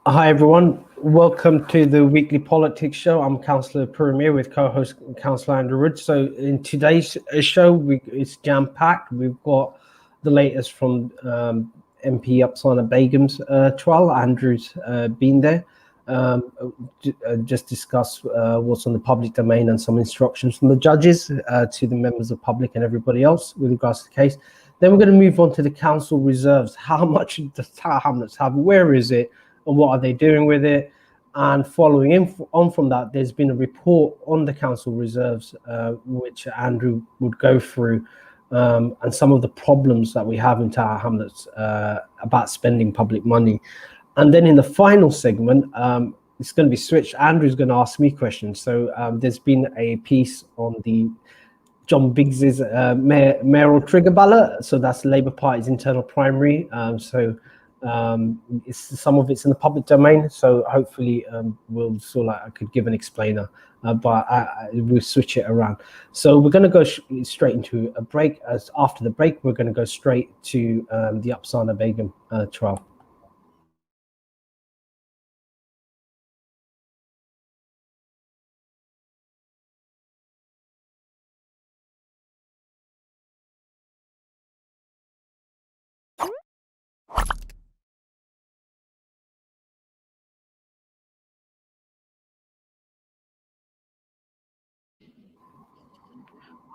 Hi everyone, welcome to the weekly politics show. I'm Councillor Puru with co-host Councillor Andrew Wood. So in today's show, it's jam-packed. We've got the latest from MP Upsana Begum's trial. Andrew's been there. Just discuss what's on the public domain and some instructions from the judges to the members of the public and everybody else with regards to the case. Then we're going to move on to the council reserves. How much does Tower Hamlets have? Where is it? And what are they doing with it? And following on from that, there's been a report on the council reserves, which Andrew would go through, and some of the problems that we have in Tower Hamlets about spending public money. And then in the final segment, it's going to be switched. Andrew's going to ask me questions. So there's been a piece on the John Biggs's mayoral trigger ballot. So that's Labour Party's internal primary. Some of it's in the public domain, so hopefully we'll sort of I could give an explainer, but we'll switch it around. So we're going to go straight into a break. As after the break, we're going to go straight to the Upsana Begum trial.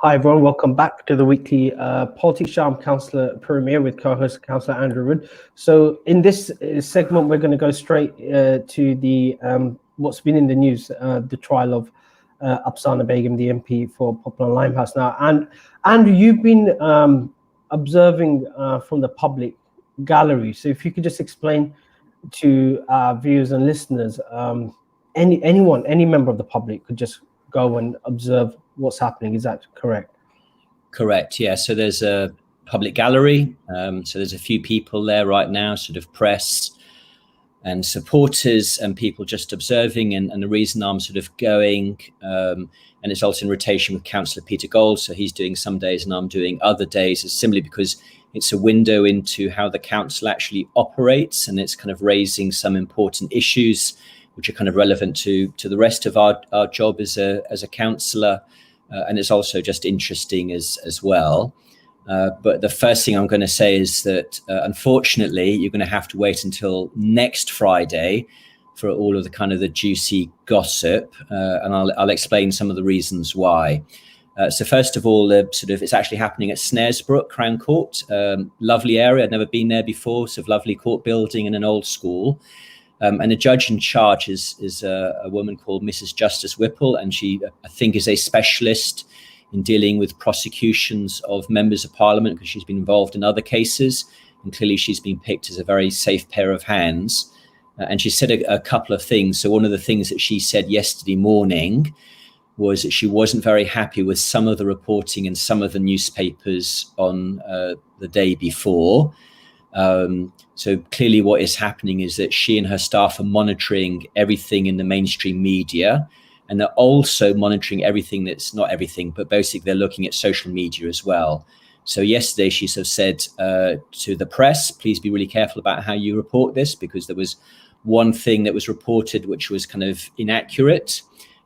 Hi everyone, welcome back to the weekly politics show. I'm Councillor Puru with co-host Councillor Andrew Wood. So in this segment, we're going to go straight to the what's been in the news, the trial of Upsana Begum, the MP for Poplar Limehouse. Now, and Andrew, you've been observing from the public gallery. So if you could just explain to our viewers and listeners, any member of the public could just go and observe what's happening. Is that correct? Correct, yeah. So there's a public gallery. So there's a few people there right now, sort of press and supporters and people just observing. And the reason I'm sort of going, and it's also in rotation with Councillor Peter Gold, so he's doing some days and I'm doing other days, is simply because it's a window into how the council actually operates, and it's kind of raising some important issues which are kind of relevant to the rest of our job as a councillor. And it's also just interesting as well. But the first thing I'm going to say is that, unfortunately, you're going to have to wait until next Friday for all of the kind of the juicy gossip. And I'll explain some of the reasons why. So first of all, it's actually happening at Snaresbrook, Crown Court. Lovely area. I'd never been there before. Sort of lovely court building and an old school. And the judge in charge is a woman called Mrs. Justice Whipple, and she, I think, is a specialist in dealing with prosecutions of members of parliament because she's been involved in other cases, and clearly she's been picked as a very safe pair of hands. And she said a couple of things. So one of the things that she said yesterday morning was that she wasn't very happy with some of the reporting in some of the newspapers on the day before. So clearly what is happening is that she and her staff are monitoring everything in the mainstream media, and they're also monitoring everything that's not everything, but basically they're looking at social media as well. So yesterday she sort of said to the press, please be really careful about how you report this, because there was one thing that was reported which was kind of inaccurate.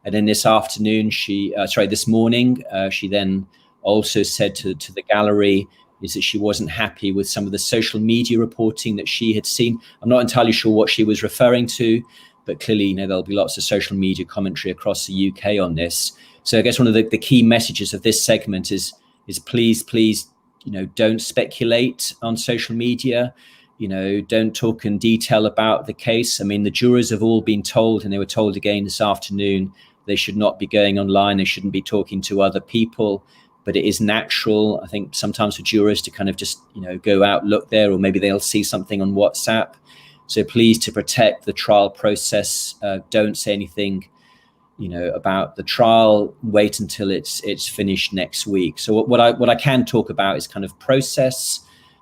And then this morning, she then also said to the gallery is that she wasn't happy with some of the social media reporting that she had seen. I'm not entirely sure what she was referring to, but clearly, there'll be lots of social media commentary across the UK on this. So I guess one of the key messages of this segment is please, don't speculate on social media. Don't talk in detail about the case. I mean, the jurors have all been told, and they were told again this afternoon, they should not be going online. They shouldn't be talking to other people. But it is natural, I think, sometimes for jurors to kind of just, go out, look there, or maybe they'll see something on WhatsApp. So please, to protect the trial process, don't say anything, about the trial. Wait until it's finished next week. So what I can talk about is kind of process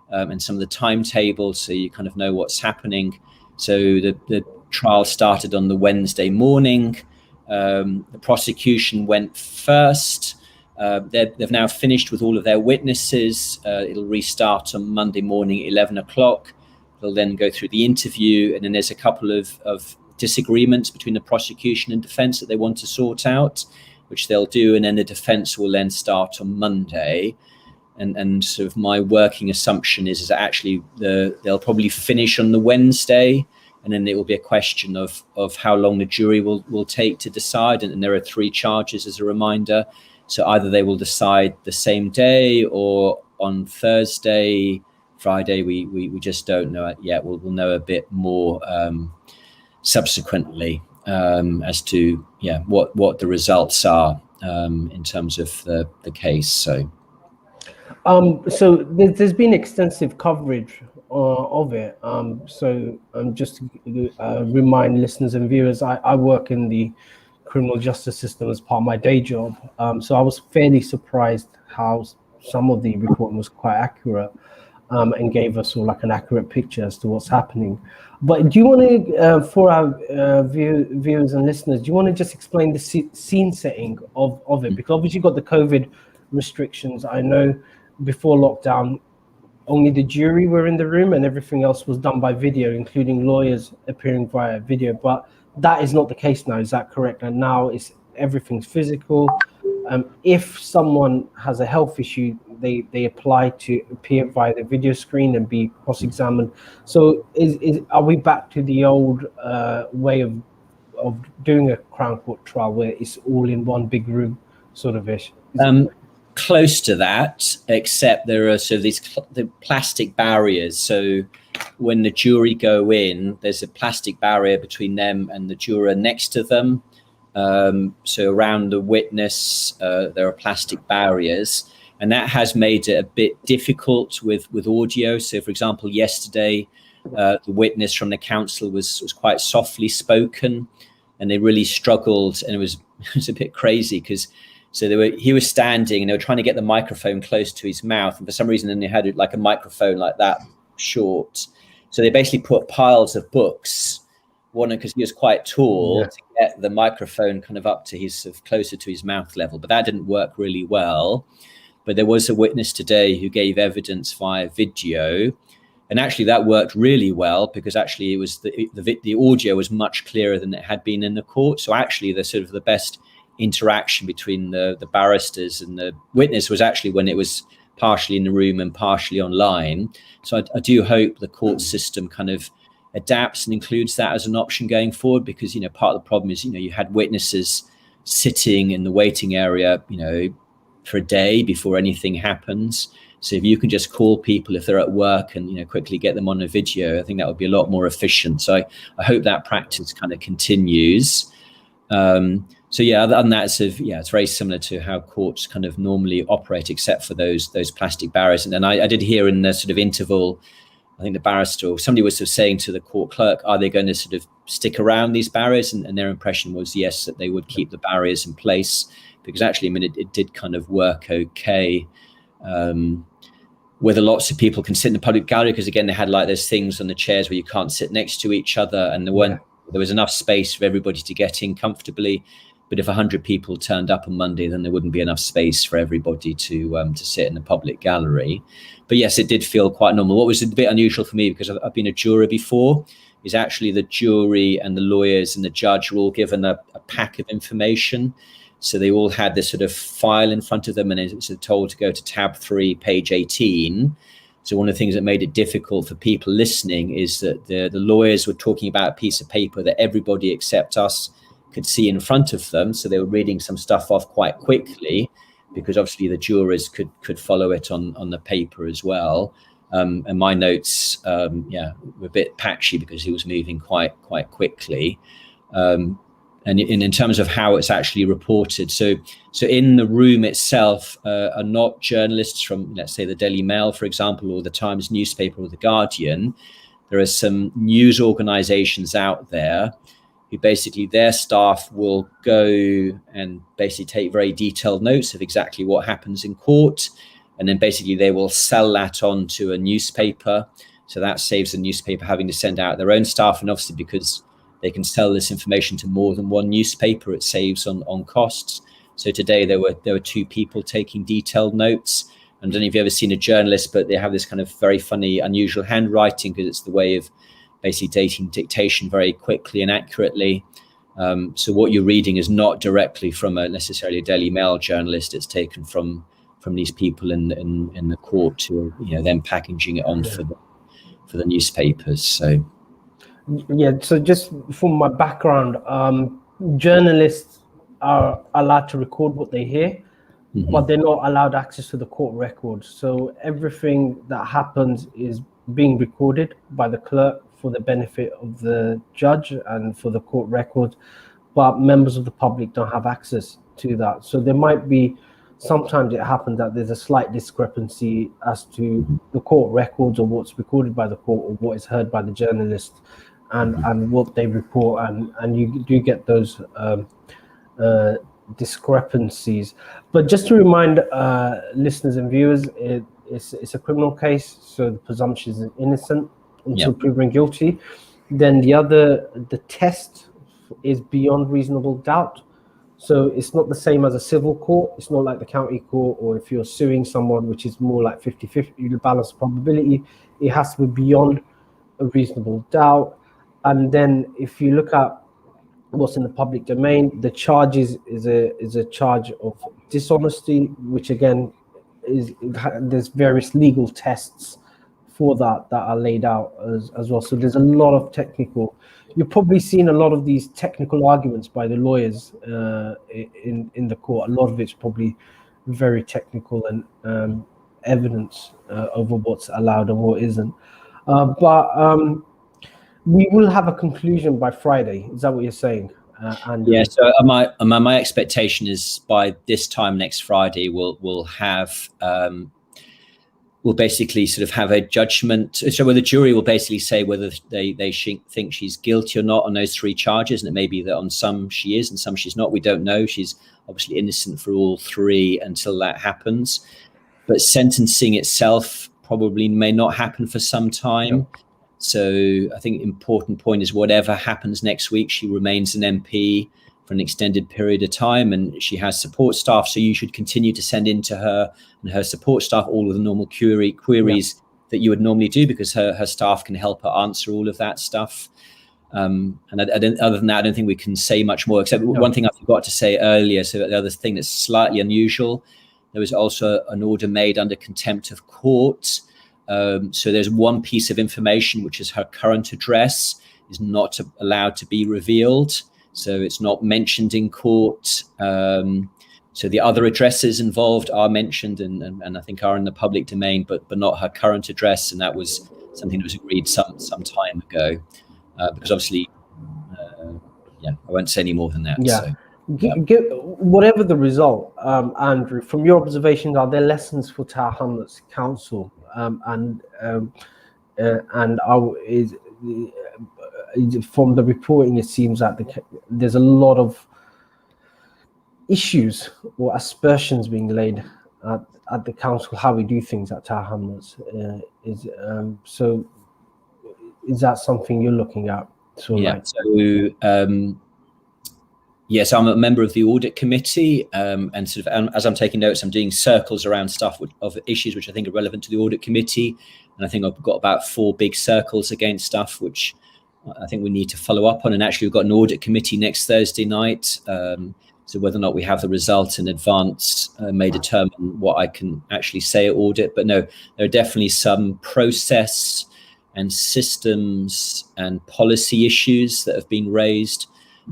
and some of the timetables, so you kind of know what's happening. So the trial started on the Wednesday morning. The prosecution went first. They've now finished with all of their witnesses. It'll restart on Monday morning, 11 o'clock. They'll then go through the interview, and then there's a couple of disagreements between the prosecution and defense that they want to sort out, which they'll do, and then the defense will then start on Monday. And sort of my working assumption is that actually they'll probably finish on the Wednesday, and then it will be a question of how long the jury will take to decide. And there are 3 charges as a reminder. So either they will decide the same day or on Thursday, Friday. We just don't know it yet. We'll know a bit more subsequently as to what the results are in terms of the case. So there's been extensive coverage of it. So just to remind listeners and viewers, I work in the criminal justice system as part of my day job. So I was fairly surprised how some of the reporting was quite accurate and gave us all like an accurate picture as to what's happening. But do you want to, for our viewers and listeners, do you want to just explain the scene setting of it? Because obviously you've got the COVID restrictions. I know before lockdown, only the jury were in the room and everything else was done by video, including lawyers appearing via video. But that is not the case now, is that correct? And now everything's physical. If someone has a health issue, they apply to appear via the video screen and be cross-examined. So are we back to the old way of doing a Crown Court trial where it's all in one big room sort of ish? Close to that, except there are the plastic barriers. So when the jury go in, there's a plastic barrier between them and the juror next to them. So around the witness, there are plastic barriers, and that has made it a bit difficult with audio. So, for example, yesterday, the witness from the council was quite softly spoken, and they really struggled, and it was a bit crazy because. So he was standing and they were trying to get the microphone close to his mouth. And for some reason, then they had like a microphone like that short. So they basically put piles of books, one because he was quite tall, to get the microphone kind of up to his sort of closer to his mouth level. But that didn't work really well. But there was a witness today who gave evidence via video. And actually that worked really well because actually it was the audio was much clearer than it had been in the court. So actually the best interaction between the barristers and the witness was actually when it was partially in the room and partially online. So I do hope the court system kind of adapts and includes that as an option going forward, because part of the problem is you had witnesses sitting in the waiting area for a day before anything happens. So if you can just call people if they're at work and quickly get them on a video, I think that would be a lot more efficient. So I hope that practice kind of continues. So other than that, it's very similar to how courts kind of normally operate, except for those plastic barriers. And then I did hear in the sort of interval, I think the barrister or somebody was sort of saying to the court clerk, are they going to sort of stick around these barriers? And their impression was yes, that they would keep the barriers in place, because actually, it did kind of work okay. Whether lots of people can sit in the public gallery, because again, they had like those things on the chairs where you can't sit next to each other, and there was enough space for everybody to get in comfortably. But if 100 people turned up on Monday, then there wouldn't be enough space for everybody to sit in the public gallery. But yes, it did feel quite normal. What was a bit unusual for me, because I've been a juror before, is actually the jury and the lawyers and the judge were all given a pack of information. So they all had this sort of file in front of them, and it was told to go to tab 3, page 18. So one of the things that made it difficult for people listening is that the lawyers were talking about a piece of paper that everybody except us could see in front of them. So they were reading some stuff off quite quickly, because obviously the jurors could follow it on the paper as well. And my notes, were a bit patchy because he was moving quite quickly. And in terms of how it's actually reported, so in the room itself are not journalists from, let's say, the Daily Mail, for example, or the Times newspaper or the Guardian. There are some news organizations out there who basically their staff will go and basically take very detailed notes of exactly what happens in court. And then basically they will sell that on to a newspaper. So that saves the newspaper having to send out their own staff. And obviously because they can sell this information to more than one newspaper, it saves on costs. So today there were 2 people taking detailed notes. I don't know if you've ever seen a journalist, but they have this kind of very funny, unusual handwriting because it's the way of basically dating dictation very quickly and accurately. So what you're reading is not directly from necessarily a Daily Mail journalist. It's taken from these people in the court who are, then packaging it on for the newspapers. So so just from my background, journalists are allowed to record what they hear, but they're not allowed access to the court records. So everything that happens is being recorded by the clerk for the benefit of the judge and for the court records, but members of the public don't have access to that. So there might be, sometimes it happens that there's a slight discrepancy as to the court records or what's recorded by the court or what is heard by the journalist and what they report, and you do get those discrepancies. But just to remind listeners and viewers, it's a criminal case, so the presumption is innocent until proven guilty. Then the test is beyond reasonable doubt. So it's not the same as a civil court. It's not like the county court, or if you're suing someone, which is more like 50-50 balanced probability. It has to be beyond a reasonable doubt. And then if you look at what's in the public domain, the charge is a charge of dishonesty, which again there's various legal tests for that are laid out as well. So there's a lot of technical. You've probably seen a lot of these technical arguments by the lawyers in the court. A lot of it's probably very technical and evidence over what's allowed and what isn't. But we will have a conclusion by Friday. Is that what you're saying? Yeah. So my expectation is by this time next Friday, we'll have we'll basically sort of have a judgment. So where the jury will basically say whether they think she's guilty or not on those three charges, and it may be that on some she is and some she's not. We don't know. She's obviously innocent for all three until that happens. But sentencing itself probably may not happen for some time. Yeah. So I think important point is whatever happens next week, she remains an MP for an extended period of time, and she has support staff. So you should continue to send in to her and her support staff all of the normal queries that you would normally do, because her staff can help her answer all of that stuff. And other than that, I don't think we can say much more, except one thing I forgot to say earlier. So the other thing that's slightly unusual, there was also an order made under contempt of court. So there's one piece of information, which is her current address, is not allowed to be revealed. So it's not mentioned in court. So the other addresses involved are mentioned and I think are in the public domain, but not her current address. And that was something that was agreed some time ago. Because obviously, I won't say any more than that. Yeah. So, whatever the result, Andrew, from your observations, are there lessons for Tower Hamlets Council? From the reporting, it seems that there's a lot of issues or aspersions being laid at the council, how we do things at Tower Hamlets. So is that something you're looking at? So Yes, I'm a member of the audit committee, and sort of as I'm taking notes, I'm doing circles around stuff of issues which I think are relevant to the audit committee, and I think I've got about 4 big circles against stuff which I think we need to follow up on. And actually, we've got an audit committee next Thursday night, so whether or not we have the results in advance may determine what I can actually say at audit. But no, there are definitely some process and systems and policy issues that have been raised.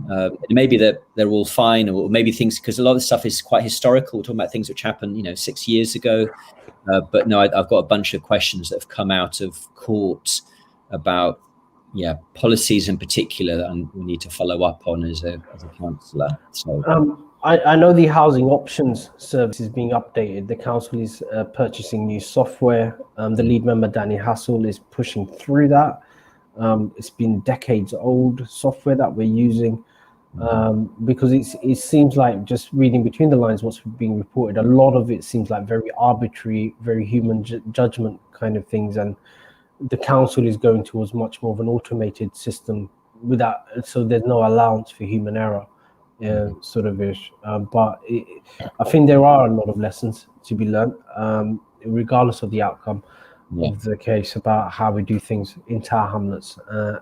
It may be that they're all fine, or maybe things, because a lot of the stuff is quite historical. We're talking about things which happened, 6 years ago. But no, I've got a bunch of questions that have come out of court about, policies in particular that we need to follow up on as a councillor. So I know the housing options service is being updated. The council is purchasing new software. The lead member, Danny Hassel, is pushing through that. It's been decades old software that we're using, because it seems like, just reading between the lines what's being reported, a lot of it seems like very arbitrary, very human judgment kind of things, and the council is going towards much more of an automated system so there's no allowance for human error, sort of ish. But I think there are a lot of lessons to be learned regardless of the outcome Yeah. of the case, about how we do things in Tower Hamlets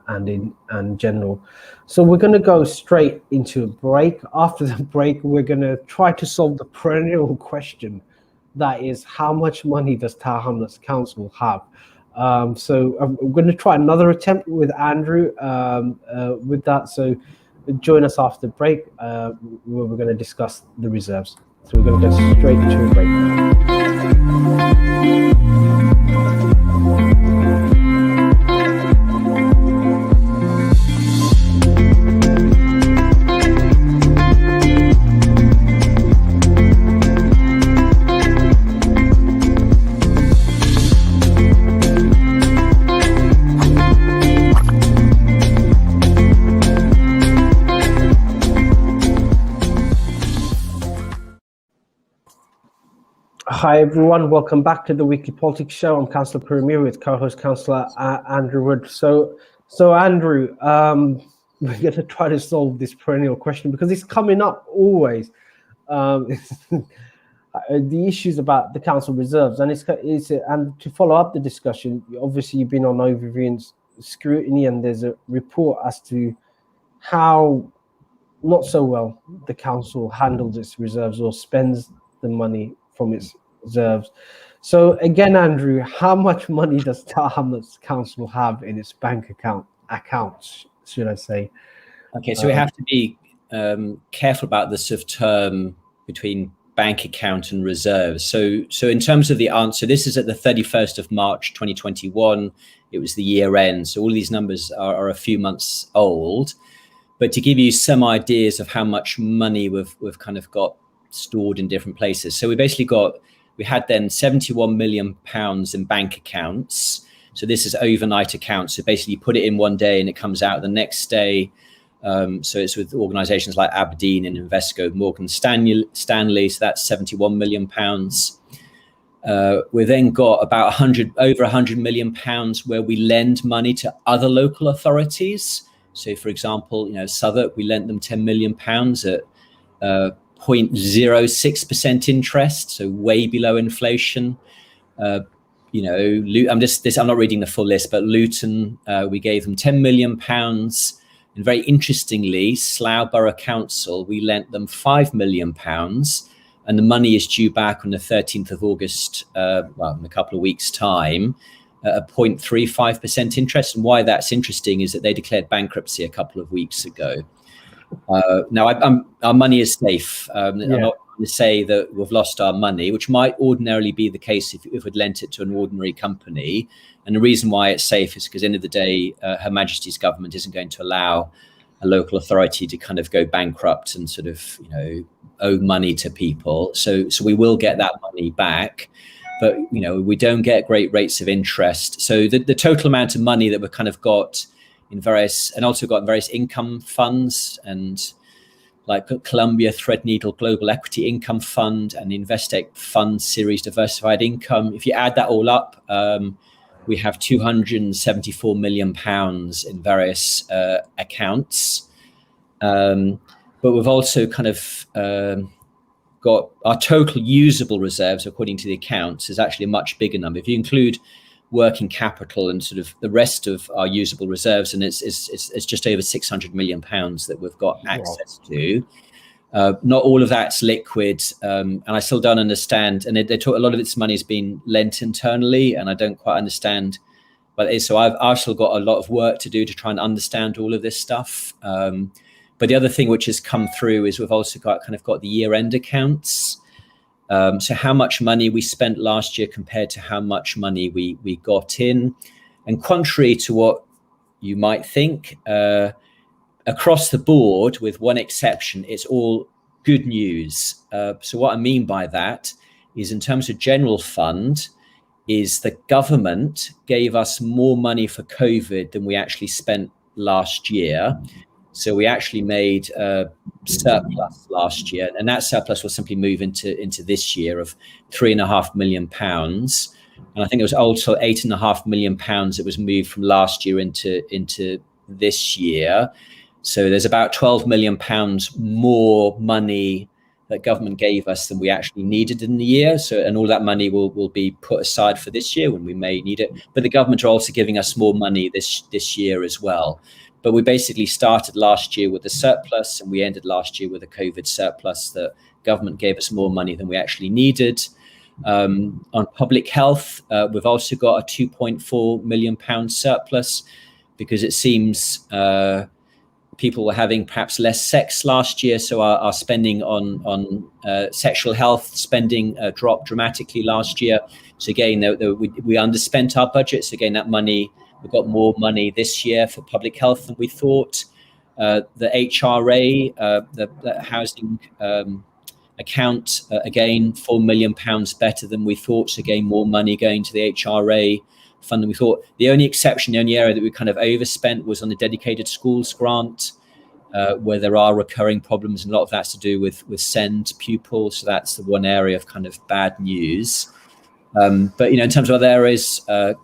and in general. So we're going to go straight into a break. After the break, we're going to try to solve the perennial question, that is, how much money does Tower Hamlets Council have? So I'm going to try another attempt with Andrew with that. So join us after the break, where we're going to discuss the reserves. So we're going to go straight to a break now. Hi everyone, welcome back to the Weekly Politics Show. I'm Councillor Puru with co-host Councillor Andrew Wood. So Andrew, we're going to try to solve this perennial question because it's coming up always. The issues about the council reserves, and and to follow up the discussion, obviously you've been on overview and scrutiny, and there's a report as to how not so well the council handles its reserves or spends the money from its reserves. So again, Andrew, how much money does Tower Hamlets Council have in its bank accounts, should I say? Okay, so we have to be careful about the sort of term between bank account and reserves. So in terms of the answer, this is at the 31st of March 2021. It was the year end. So all of these numbers are a few months old. But to give you some ideas of how much money we've kind of got stored in different places. So we had then £71 million in bank accounts. So this is overnight accounts. So basically you put it in one day and it comes out the next day. So it's with organizations like Aberdeen and Invesco, Morgan Stanley. So that's £71 million. We then got about over £100 million where we lend money to other local authorities. So for example, Southwark, we lent them £10 million at 0.06% interest, so way below inflation. I'm not reading the full list, but Luton, we gave them £10 million. And very interestingly, Slough Borough Council, we lent them £5 million, and the money is due back on the 13th of August, in a couple of weeks' time, at 0.35% interest. And why that's interesting is that they declared bankruptcy a couple of weeks ago. Now, our money is safe. I'm not going to say that we've lost our money, which might ordinarily be the case if we'd lent it to an ordinary company. And the reason why it's safe is because at the end of the day, Her Majesty's government isn't going to allow a local authority to kind of go bankrupt and sort of, owe money to people. So we will get that money back. But, we don't get great rates of interest. So the total amount of money that we've kind of got in various income funds, and like Columbia Threadneedle Global Equity Income Fund and the Investec Fund Series Diversified Income. If you add that all up, we have £274 million in various accounts. But we've also kind of got our total usable reserves, according to the accounts, is actually a much bigger number. If you include working capital and sort of the rest of our usable reserves, and it's just over £600 million that we've got access to. Not all of that's liquid, and I still don't understand. And they talk, a lot of this money has been lent internally, and I don't quite understand. But so I've still got a lot of work to do to try and understand all of this stuff. But the other thing which has come through is we've also got the year-end accounts. So how much money we spent last year compared to how much money we got in. And contrary to what you might think, across the board, with one exception, it's all good news. So what I mean by that is, in terms of general fund, is the government gave us more money for COVID than we actually spent last year. So we actually made a surplus last year, and that surplus will simply move into this year of £3.5 million. And I think it was also £8.5 million that was moved from last year into this year. So there's about £12 million more money that government gave us than we actually needed in the year. So, and all that money will be put aside for this year when we may need it. But the government are also giving us more money this year as well. But we basically started last year with a surplus, and we ended last year with a COVID surplus. The government gave us more money than we actually needed. On public health, we've also got a £2.4 million surplus, because it seems people were having perhaps less sex last year, so our spending on sexual health spending dropped dramatically last year. So again, we underspent our budget. So again, that money, we've got more money this year for public health than we thought. The HRA, the housing account, again, £4 million better than we thought. So again, more money going to the HRA fund than we thought. The only exception, the only area that we kind of overspent was on the dedicated schools grant, where there are recurring problems, and a lot of that's to do with SEND pupils. So that's the one area of kind of bad news. But in terms of other areas, the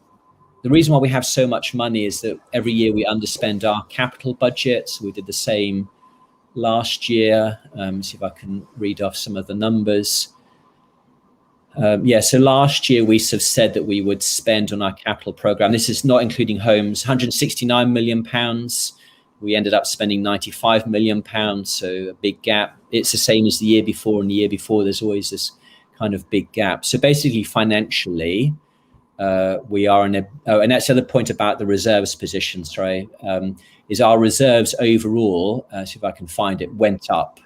reason why we have so much money is that every year we underspend our capital budget. So we did the same last year. See if I can read off some of the numbers. So last year we sort of said that we would spend on our capital program, this is not including homes, £169 million. We ended up spending £95 million, so a big gap. It's the same as the year before, and the year before there's always this kind of big gap. So basically financially, we are in and that's the other point about the reserves position, is our reserves overall, see if I can find it, went up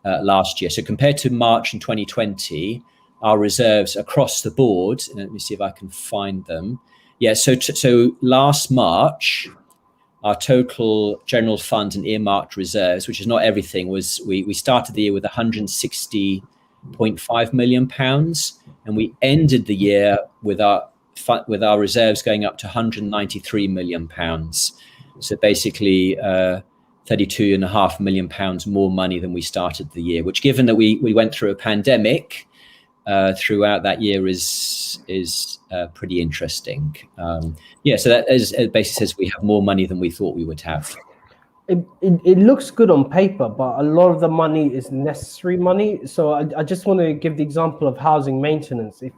last year. So compared to March in 2020, our reserves across the board, and let me see if I can find them. So last March, our total general fund and earmarked reserves, which is not everything, was we started the year with £160.5 million, and we ended the year with our reserves going up to £193 million. So basically £32.5 million more money than we started the year, which, given that we went through a pandemic throughout that year, is pretty interesting. So that basically says we have more money than we thought we would have. It looks good on paper, but a lot of the money is necessary money. So I just want to give the example of housing maintenance. If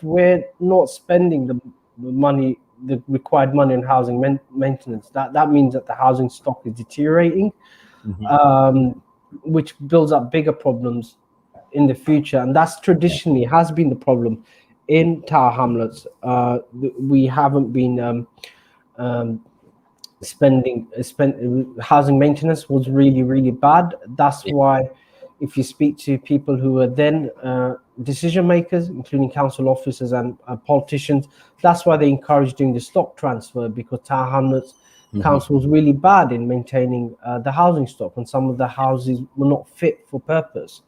we're not spending the money, the required money on housing maintenance, that means that the housing stock is deteriorating, which builds up bigger problems in the future. And that's traditionally has been the problem in Tower Hamlets. We haven't been housing maintenance was really, really bad. That's why, if you speak to people who were then decision makers, including council officers and politicians, that's why they encouraged doing the stock transfer, because Tower Hamlets council was really bad in maintaining the housing stock, and some of the houses were not fit for purpose.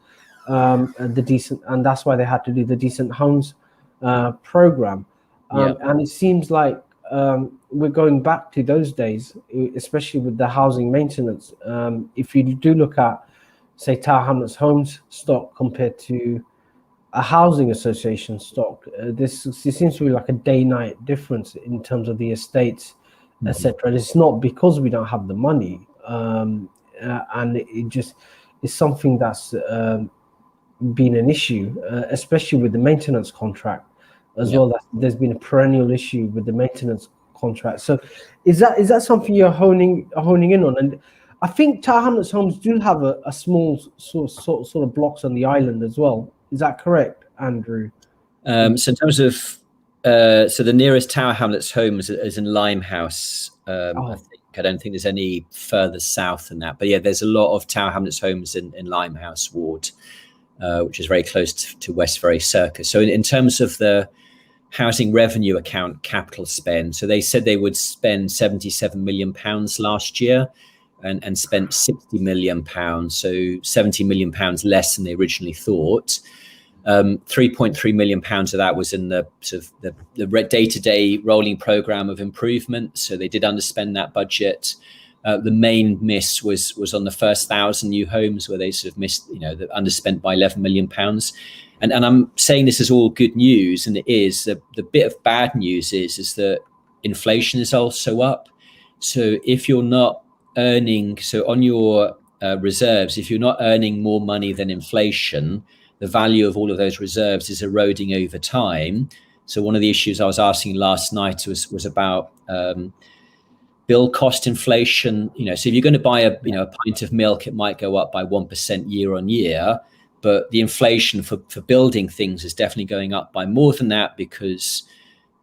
And that's why they had to do the Decent Homes program. And it seems like we're going back to those days, especially with the housing maintenance. If you do look at, say, Tower Hamlets homes stock compared to a housing association stock, it seems to be like a day-night difference in terms of the estates, etc. And it's not because we don't have the money, and it just is something that's been an issue, especially with the maintenance contract as well. There's been a perennial issue with the maintenance contract. So is that something you're honing in on? And I think Tower Hamlets homes do have a small sort of blocks on the island as well. Is that correct, Andrew? So in terms of so the nearest Tower Hamlets homes is in Limehouse. I don't think there's any further south than that. But yeah, there's a lot of Tower Hamlets homes in Limehouse ward, which is very close to Westbury Circus. So in terms of the housing revenue account capital spend, so they said they would spend £77 million last year, and spent £60 million, so £70 million less than they originally thought. £3.3 million of that was in the sort of the day-to-day rolling program of improvement, so they did underspend that budget. The main miss was on the first 1,000 new homes, where they sort of missed, the underspent by £11 million. And I'm saying this is all good news, and it is. The bit of bad news is that inflation is also up. So if you're not earning, so on your reserves, if you're not earning more money than inflation, the value of all of those reserves is eroding over time. So one of the issues I was asking last night was about bill cost inflation. So if you're going to buy a pint of milk, it might go up by 1% year on year, but the inflation for building things is definitely going up by more than that, because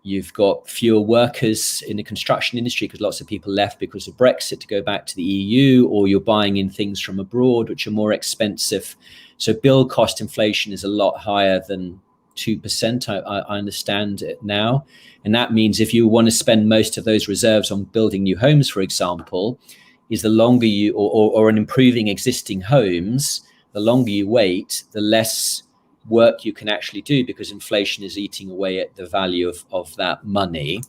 you've got fewer workers in the construction industry because lots of people left because of Brexit to go back to the EU, or you're buying in things from abroad, which are more expensive. So build cost inflation is a lot higher than 2%, I understand it now. And that means if you want to spend most of those reserves on building new homes, for example, is the longer you, or on improving existing homes, the longer you wait, the less work you can actually do, because inflation is eating away at the value of that money.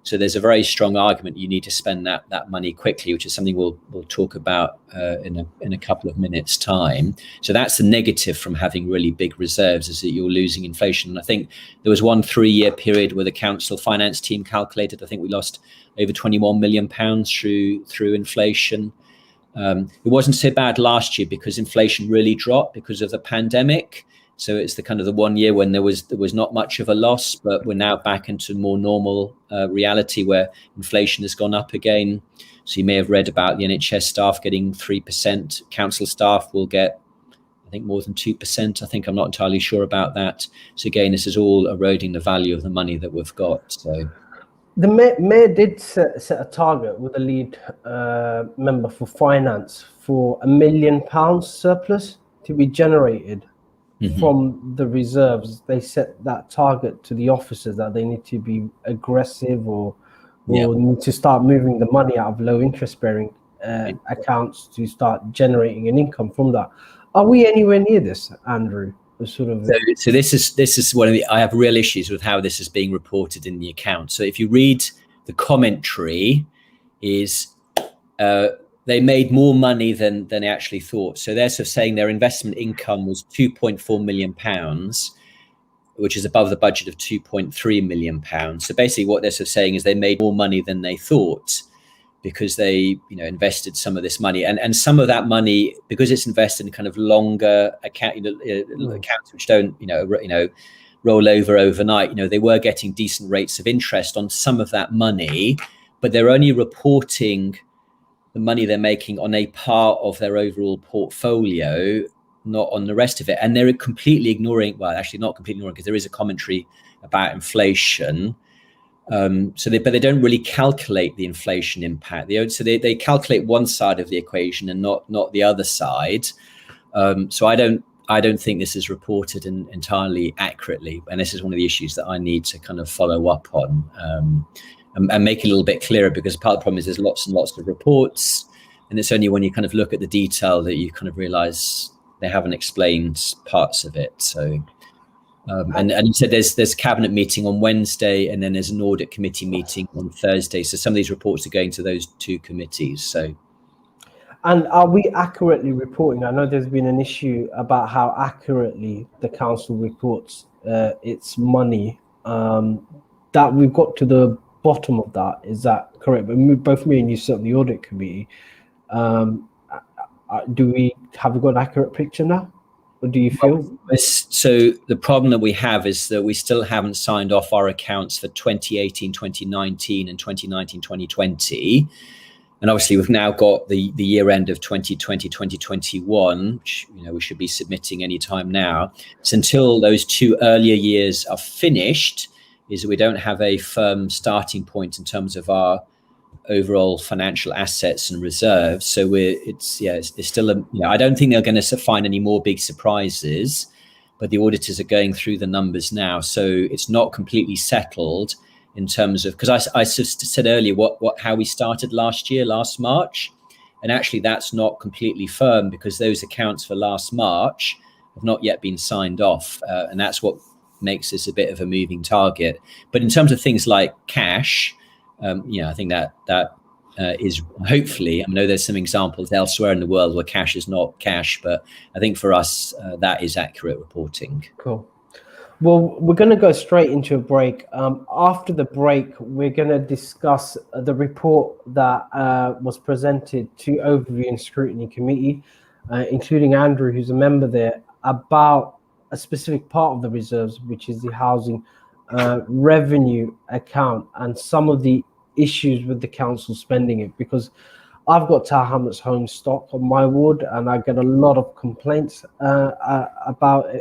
So there's a very strong argument you need to spend that money quickly, which is something we'll talk about in a couple of minutes' time. So that's the negative from having really big reserves, is that you're losing inflation. And I think there was one 3-year period where the council finance team calculated, I think we lost over £21 million through inflation. It wasn't so bad last year because inflation really dropped because of the pandemic. So it's the kind of the 1 year when there was not much of a loss, but we're now back into more normal reality where inflation has gone up again. So you may have read about the NHS staff getting 3%. Council staff will get, I think, more than 2%. I think, I'm not entirely sure about that. So again, this is all eroding the value of the money that we've got. So the mayor did set a target with the lead member for finance for £1 million surplus to be generated from the reserves. They set that target to the officers that they need to be aggressive or need to start moving the money out of low interest bearing accounts to start generating an income from that. Are we anywhere near this, Andrew? So this is one of the, I have real issues with how this is being reported in the account. So if you read the commentary, is they made more money than they actually thought. So they're sort of saying their investment income was £2.4 million, which is above the budget of £2.3 million. So basically what they're sort of saying is they made more money than they thought, because they invested some of this money, and some of that money, because it's invested in kind of longer accounts which don't roll over overnight. They were getting decent rates of interest on some of that money, but they're only reporting the money they're making on a part of their overall portfolio, not on the rest of it. And they're completely ignoring, well, actually not completely ignoring, because there is a commentary about inflation. But they don't really calculate the inflation impact. They calculate one side of the equation and not the other side. So I don't think this is reported entirely accurately, and this is one of the issues that I need to kind of follow up on and make it a little bit clearer, because part of the problem is there's lots and lots of reports, and it's only when you kind of look at the detail that you kind of realize they haven't explained parts of it. So. And you said there's a cabinet meeting on Wednesday, and then there's an audit committee meeting on Thursday. So some of these reports are going to those two committees. So, and are we accurately reporting? I know there's been an issue about how accurately the council reports its money. That we've got to the bottom of that. Is that correct? But both me and you sit on the audit committee. Have we got an accurate picture now? Or do you feel? So the problem that we have is that we still haven't signed off our accounts for 2018, 2019 and 2019, 2020. And obviously we've now got the year end of 2020, 2021, which we should be submitting any time now. So until those two earlier years are finished, is that we don't have a firm starting point in terms of our overall financial assets and reserves. So it's still I don't think they're going to find any more big surprises, but the auditors are going through the numbers now, so it's not completely settled in terms of, because I said earlier how we started last March, and actually that's not completely firm, because those accounts for last March have not yet been signed off, and that's what makes this a bit of a moving target. But in terms of things like cash, I think that is hopefully, I know there's some examples elsewhere in the world where cash is not cash, but I think for us, that is accurate reporting. Cool. Well, we're going to go straight into a break. After the break, we're going to discuss the report that was presented to Overview and Scrutiny Committee, including Andrew, who's a member there, about a specific part of the reserves, which is the housing revenue account and some of the issues with the council spending it. Because I've got Tower Hamlets home stock on my ward, and I get a lot of complaints about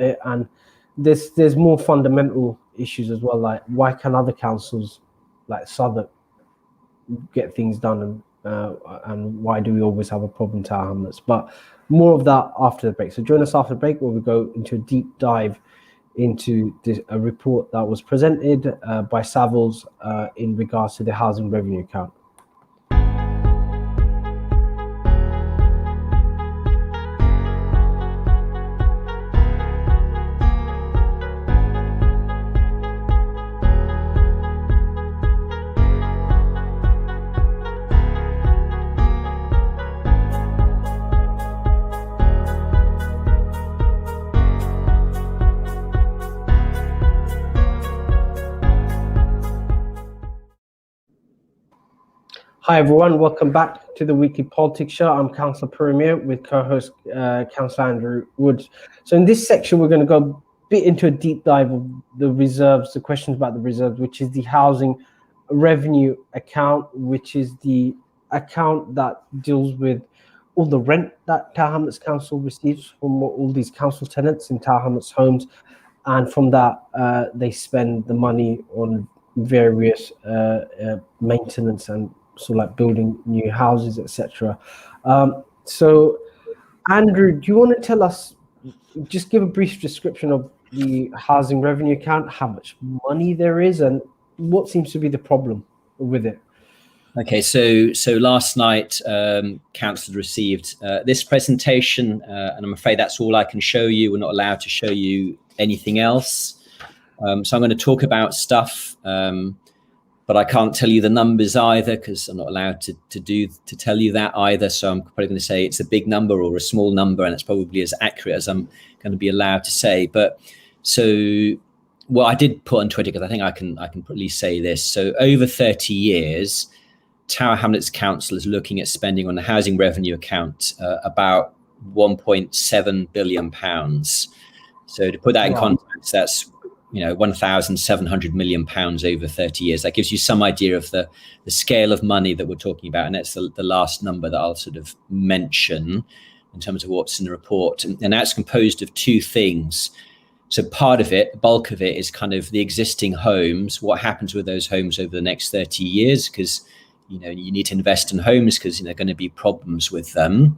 it, and there's more fundamental issues as well, like why can other councils like Southwark get things done, and why do we always have a problem in Tower Hamlets? But more of that after the break. So join us after the break, where we go into a deep dive into a report that was presented by Savills in regards to the housing revenue account. Hi everyone, welcome back to the Weekly Politics Show. I'm Councillor Puru with co-host Councillor Andrew Woods. So in this section, we're going to go a bit into a deep dive of the reserves, the questions about the reserves, which is the housing revenue account, which is the account that deals with all the rent that Tower Hamlets Council receives from all these council tenants in Tower Hamlets homes. And from that, they spend the money on various maintenance and like building new houses, etc. So Andrew, do you want to tell us, just give a brief description of the housing revenue account, how much money there is, and what seems to be the problem with it? Okay, so last night, council received this presentation, and I'm afraid that's all I can show you. We're not allowed to show you anything else. So I'm going to talk about stuff, but I can't tell you the numbers either, because I'm not allowed to tell you that either. So I'm probably going to say it's a big number or a small number, and it's probably as accurate as I'm going to be allowed to say. But so, well, I did put on Twitter, because I think I can at least say this. So over 30 years, Tower Hamlets Council is looking at spending on the housing revenue account about £1.7 billion. So to put that in context, that's 1,700 million pounds over 30 years. That gives you some idea of the scale of money that we're talking about. And that's the last number that I'll sort of mention in terms of what's in the report. And that's composed of two things. So part of it, the bulk of it, is kind of the existing homes, what happens with those homes over the next 30 years, because you need to invest in homes because there are going to be problems with them.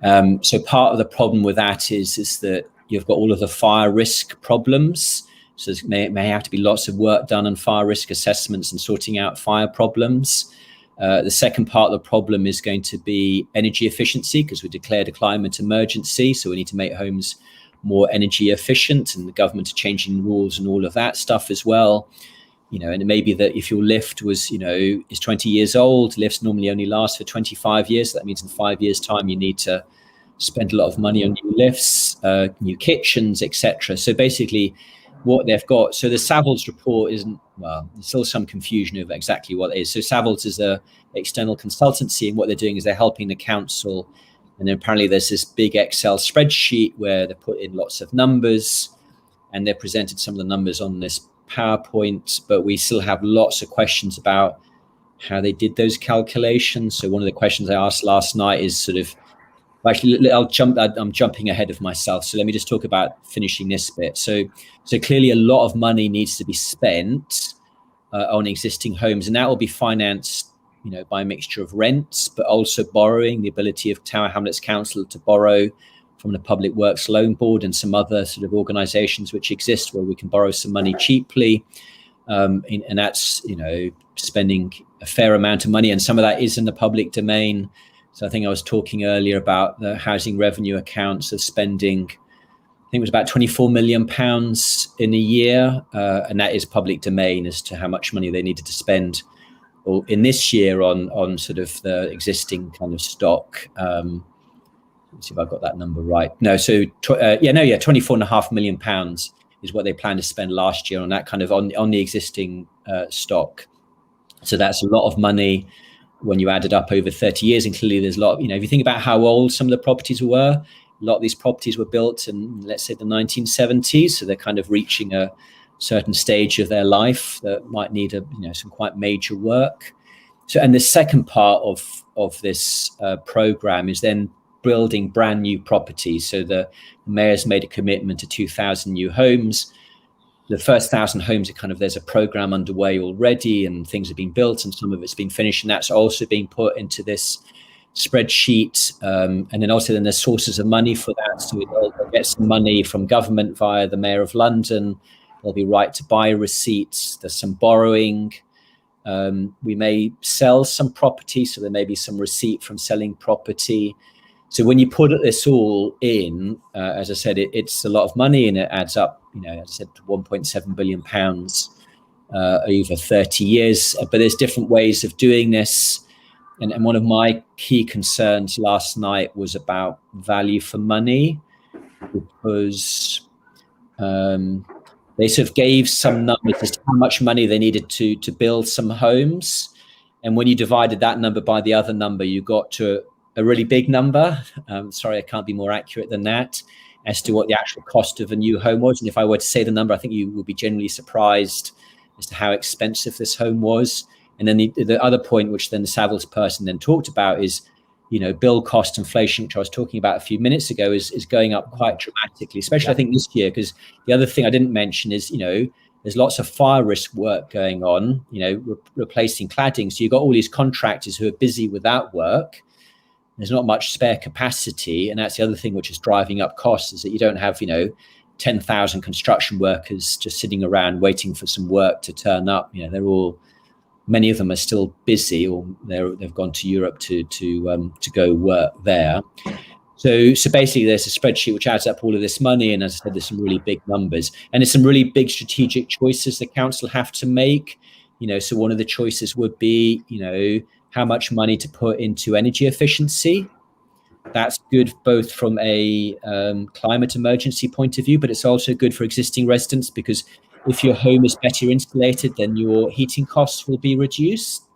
So part of the problem with that is that you've got all of the fire risk problems. So there may have to be lots of work done on fire risk assessments and sorting out fire problems. The second part of the problem is going to be energy efficiency, because we declared a climate emergency. So we need to make homes more energy efficient, and the government are changing rules and all of that stuff as well. And it may be that if your lift was, is 20 years old, lifts normally only last for 25 years. So that means in 5 years' time, you need to spend a lot of money on new lifts, new kitchens, etc. So basically, what they've got. So the Savills report isn't, well, there's still some confusion over exactly what it is. So Savills is a external consultancy, and what they're doing is they're helping the council. And then apparently there's this big Excel spreadsheet where they put in lots of numbers, and they presented some of the numbers on this PowerPoint, but we still have lots of questions about how they did those calculations. So one of the questions I asked last night is sort of, actually, I'm jumping ahead of myself. So let me just talk about finishing this bit. So clearly a lot of money needs to be spent on existing homes, and that will be financed, by a mixture of rents, but also borrowing, the ability of Tower Hamlets Council to borrow from the Public Works Loan Board and some other sort of organisations which exist where we can borrow some money cheaply. And that's, spending a fair amount of money, and some of that is in the public domain. So I think I was talking earlier about the housing revenue accounts of spending, I think it was about £24 million in a year. And that is public domain as to how much money they needed to spend in this year on sort of the existing kind of stock. Let's see if I've got that number right. No, so £24.5 million is what they plan to spend last year on that kind of on the existing stock. So that's a lot of money when you add it up over 30 years. And clearly there's a lot, if you think about how old some of the properties were, a lot of these properties were built in, let's say, the 1970s. So they're kind of reaching a certain stage of their life that might need some quite major work. So, and the second part of this program is then building brand new properties. So the mayor's made a commitment to 2,000 new homes. The first 1,000 homes are there's a program underway already, and things have been built, and some of it's been finished, and that's also being put into this spreadsheet. And then there's sources of money for that. So they'll get some money from government via the Mayor of London. There'll be right to buy receipts. There's some borrowing. We may sell some property, so there may be some receipt from selling property. So when you put this all in, as I said, it's a lot of money, and it adds up, as I said, to 1.7 billion pounds over 30 years. But there's different ways of doing this. And one of my key concerns last night was about value for money, because they sort of gave some numbers as to how much money they needed to build some homes. And when you divided that number by the other number, you got to a really big number. Sorry, I can't be more accurate than that, as to what the actual cost of a new home was. And if I were to say the number, I think you would be genuinely surprised as to how expensive this home was. And then the other point, which then the Savills person then talked about, is, build cost inflation, which I was talking about a few minutes ago, is going up quite dramatically, especially I think this year. Because the other thing I didn't mention is, there's lots of fire risk work going on, replacing cladding. So you've got all these contractors who are busy with that work. There's not much spare capacity. And that's the other thing which is driving up costs, is that you don't have, 10,000 construction workers just sitting around waiting for some work to turn up. Many of them are still busy, or they've gone to Europe to go work there. So basically there's a spreadsheet which adds up all of this money. And as I said, there's some really big numbers, and there's some really big strategic choices the council have to make. So one of the choices would be, how much money to put into energy efficiency. That's good both from a climate emergency point of view, but it's also good for existing residents, because if your home is better insulated, then your heating costs will be reduced.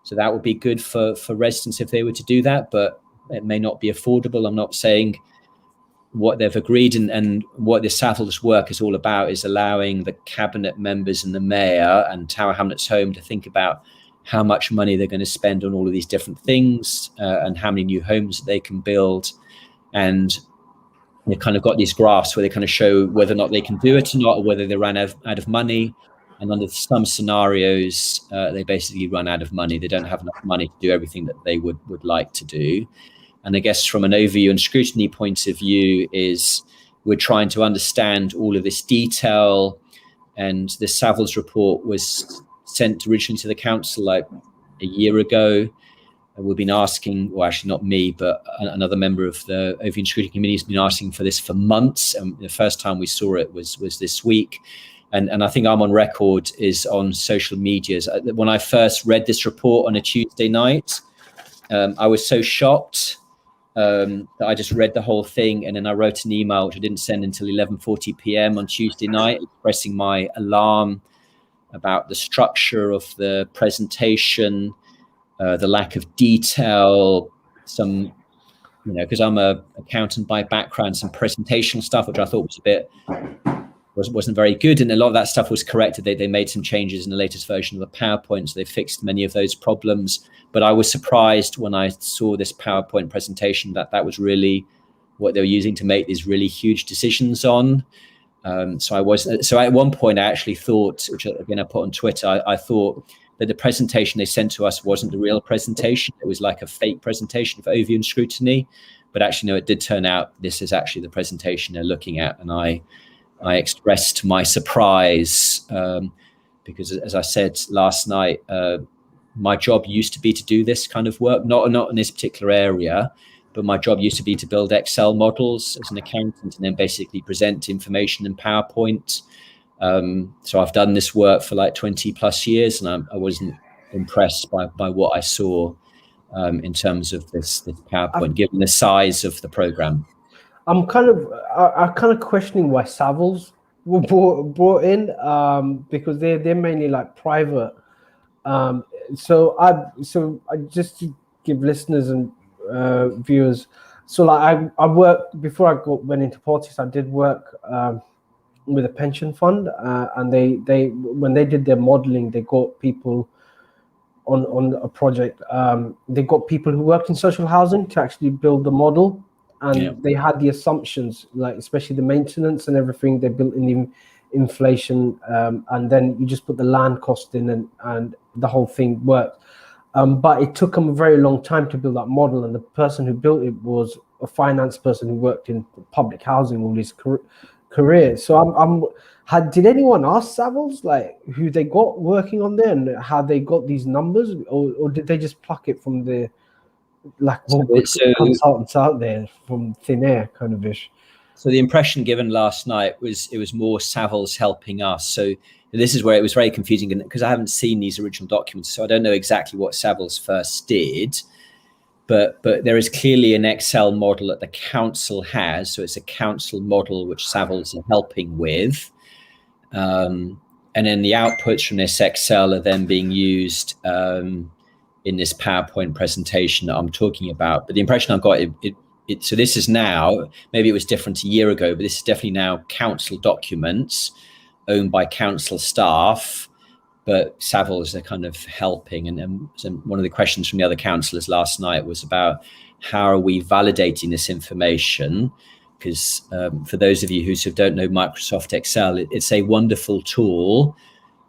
So that would be good for residents if they were to do that, but it may not be affordable. I'm not saying what they've agreed, and what the Savills work is all about is allowing the cabinet members and the mayor and Tower Hamlets Home to think about how much money they're going to spend on all of these different things, and how many new homes they can build. And they've kind of got these graphs where they kind of show whether or not they can do it or not, or whether they ran out of money. And under some scenarios, they basically run out of money. They don't have enough money to do everything that they would like to do. And I guess from an overview and scrutiny point of view, is we're trying to understand all of this detail. And the Savills report was sent originally to the council like a year ago. We've been asking, well, actually not me, but another member of the Overview and Scrutiny Committee has been asking for this for months. And the first time we saw it was this week. And I think I'm on record is on social medias. When I first read this report on a Tuesday night, I was so shocked that I just read the whole thing. And then I wrote an email, which I didn't send until 11:40 p.m. on Tuesday night, expressing my alarm about the structure of the presentation, the lack of detail, some, because I'm a accountant by background, some presentational stuff, which I thought wasn't very good. And a lot of that stuff was corrected. They made some changes in the latest version of the PowerPoint, so they fixed many of those problems. But I was surprised when I saw this PowerPoint presentation that was really what they were using to make these really huge decisions on. So at one point I actually thought, which again I put on Twitter, I thought that the presentation they sent to us wasn't the real presentation. It was like a fake presentation for Overview and Scrutiny. But actually, no, it did turn out this is actually the presentation they're looking at. And I expressed my surprise because, as I said last night, my job used to be to do this kind of work, not in this particular area, but my job used to be to build Excel models as an accountant and then basically present information in PowerPoint. So I've done this work for like 20 plus years, and I wasn't impressed by what I saw in terms of this PowerPoint, given the size of the program. I'm kind of questioning why Savills were brought in because they're mainly like private. So I just to give listeners and viewers. So like I worked before went into politics. I did work with a pension fund, and they when they did their modeling, they got people on a project. They got people who worked in social housing to actually build the model, and they had the assumptions, like especially the maintenance and everything. They built in the inflation, and then you just put the land cost in, and the whole thing worked. But it took them a very long time to build that model, and the person who built it was a finance person who worked in public housing all his career. So did anyone ask Savills like who they got working on there and how they got these numbers, or did they just pluck it from the consultants out there from thin air kind of ish? So the impression given last night was it was more Savills helping us. So this is where it was very confusing because I haven't seen these original documents, so I don't know exactly what Savills first did. But there is clearly an Excel model that the council has. So it's a council model which Savills are helping with. And then the outputs from this Excel are then being used in this PowerPoint presentation that I'm talking about. But the impression I've got, so this is now, maybe it was different a year ago, but this is definitely now council documents owned by council staff, but Savills are kind of helping. And so one of the questions from the other councillors last night was about how are we validating this information? Because for those of you who sort of don't know Microsoft Excel, it's a wonderful tool.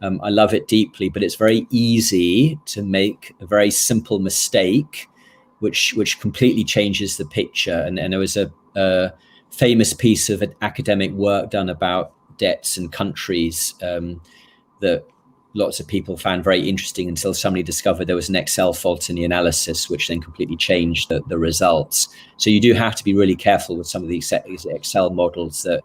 I love it deeply, but it's very easy to make a very simple mistake, which completely changes the picture. And there was a famous piece of academic work done about debts and countries that lots of people found very interesting until somebody discovered there was an Excel fault in the analysis, which then completely changed the results. So you do have to be really careful with some of these Excel models that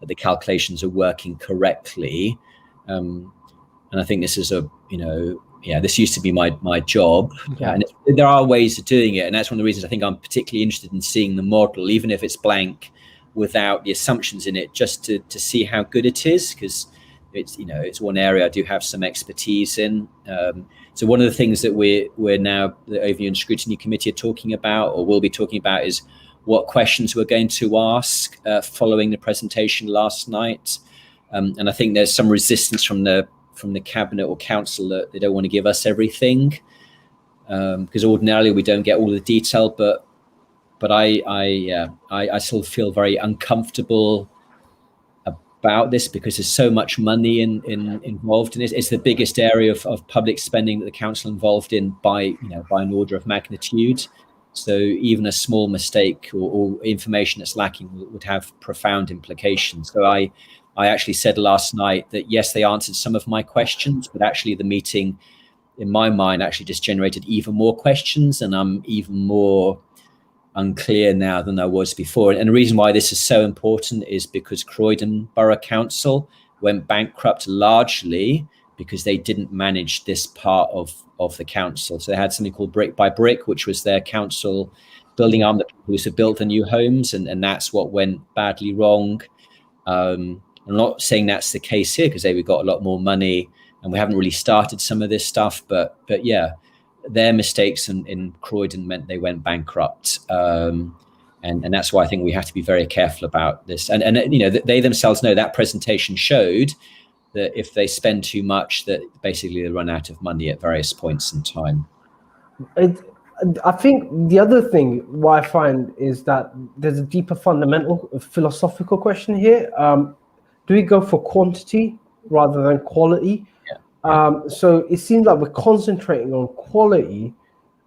the calculations are working correctly. And I think this is this used to be my job. Yeah. And there are ways of doing it. And that's one of the reasons I think I'm particularly interested in seeing the model, even if it's blank without the assumptions in it, just to see how good it is, because it's one area I do have some expertise in. So one of the things that we're now, the Overview and Scrutiny Committee are talking about, or will be talking about, is what questions we're going to ask following the presentation last night. And I think there's some resistance from the cabinet or council that they don't want to give us everything, because ordinarily we don't get all the detail. But I still feel very uncomfortable about this because there's so much money involved in it. It's the biggest area of public spending that the council involved in by an order of magnitude. So even a small mistake or information that's lacking would have profound implications. So I actually said last night that yes, they answered some of my questions, but actually the meeting in my mind actually just generated even more questions, and I'm even more unclear now than I was before. And the reason why this is so important is because Croydon Borough Council went bankrupt largely because they didn't manage this part of the council. So they had something called Brick by Brick, which was their council building arm that people used to build the new homes, and that's what went badly wrong. I'm not saying that's the case here because we got a lot more money and we haven't really started some of this stuff, but yeah, their mistakes in Croydon meant they went bankrupt. And that's why I think we have to be very careful about this. And they themselves know that presentation showed that if they spend too much, that basically they run out of money at various points in time. I think the other thing what I find is that there's a deeper fundamental philosophical question here. Do we go for quantity rather than quality? Yeah. So it seems like we're concentrating on quality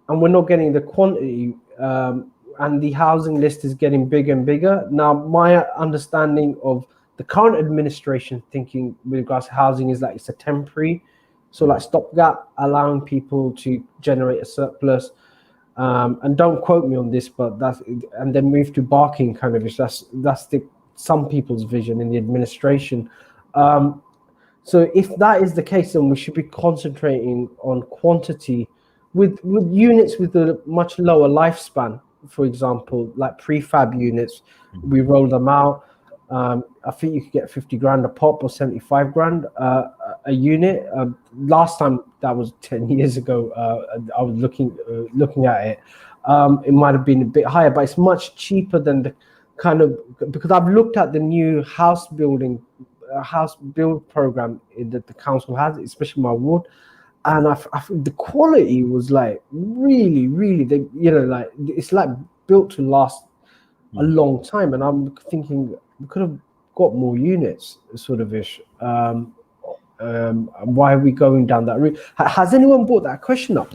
and we're not getting the quantity, and the housing list is getting bigger and bigger. Now, my understanding of the current administration thinking with regards to housing is that it's a temporary, so like stopgap, allowing people to generate a surplus. And don't quote me on this, but and then move to barking kind of. That's some people's vision in the administration. So if that is the case, then we should be concentrating on quantity with units with a much lower lifespan. For example, like prefab units, we roll them out. I think you could get 50 grand a pop or 75 grand a unit. Last time, that was 10 years ago, I was looking at it. It might have been a bit higher, but it's much cheaper than the kind of, because I've looked at the new house build program that the council has, especially my ward, and I the quality was like really, like it's like built to last a long time. And I'm thinking we could have got more units, sort of ish. Why are we going down that route? Has anyone brought that question up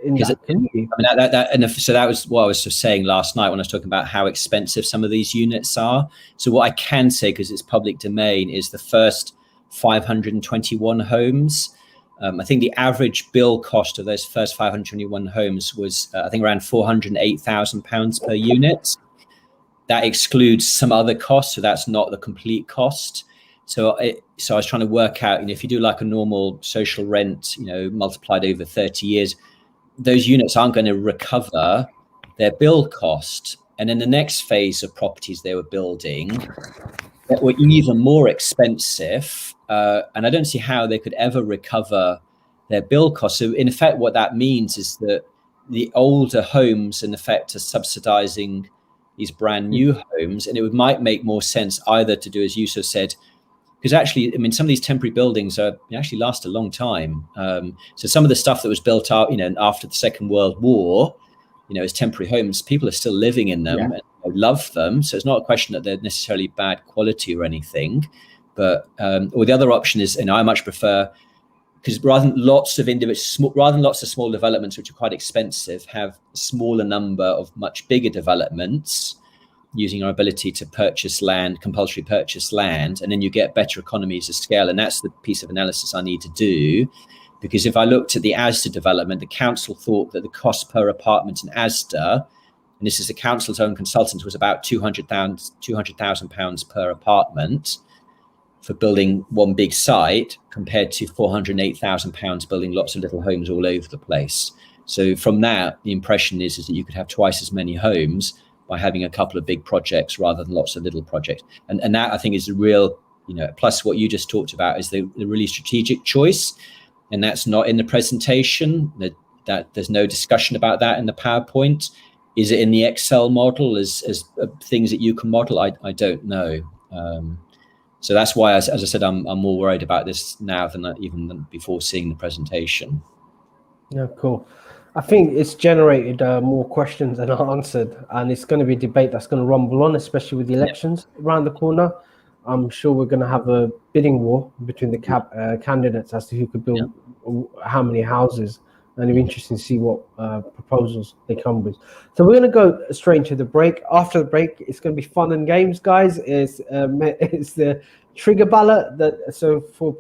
in that community? I mean, so that was what I was saying last night when I was talking about how expensive some of these units are. So what I can say, because it's public domain, is the first 521 homes. I think the average bill cost of those first 521 homes was, I think, around £408,000 per unit. That excludes some other costs, so that's not the complete cost. So I was trying to work out, if you do like a normal social rent, multiplied over 30 years, those units aren't going to recover their bill cost. And then the next phase of properties they were building that were even more expensive, and I don't see how they could ever recover their bill cost. So in effect, what that means is that the older homes, in effect, are subsidizing these brand new homes, and it might make more sense either to do, as Yusuf said, because actually, I mean, some of these temporary buildings actually last a long time. So some of the stuff that was built out, after the Second World War, as temporary homes, people are still living in them and they love them. So it's not a question that they're necessarily bad quality or anything. But or the other option is, I much prefer, because rather than lots of small developments which are quite expensive, have a smaller number of much bigger developments, using our ability to purchase land, compulsory purchase land, and then you get better economies of scale. And that's the piece of analysis I need to do, because if I looked at the Asda development, the council thought that the cost per apartment in Asda, and this is the council's own consultant, was about £200,000 per apartment for building one big site, compared to £408,000 building lots of little homes all over the place. So from that, the impression is that you could have twice as many homes by having a couple of big projects rather than lots of little projects. And that, I think, is the real, plus what you just talked about is the really strategic choice. And that's not in the presentation, that there's no discussion about that in the PowerPoint. Is it in the Excel model as things that you can model? I don't know. So that's why, as I said, I'm more worried about this now than before seeing the presentation. Yeah, cool. I think it's generated more questions than answered, and it's going to be a debate that's going to rumble on, especially with the elections around the corner. I'm sure we're going to have a bidding war between the candidates as to who could build how many houses, and it'll be interesting to see what proposals they come with. So we're going to go straight into the break. After the break, it's going to be fun and games, guys. It's the trigger ballot. So for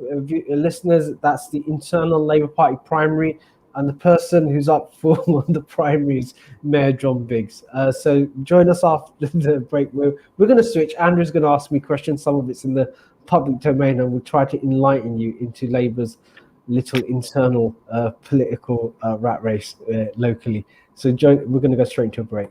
listeners, that's the internal Labour Party primary. And the person who's up for the primary is Mayor John Biggs. So join us after the break. We're going to switch. Andrew's going to ask me questions. Some of it's in the public domain, and we'll try to enlighten you into Labour's little internal political rat race locally. So we're going to go straight into a break.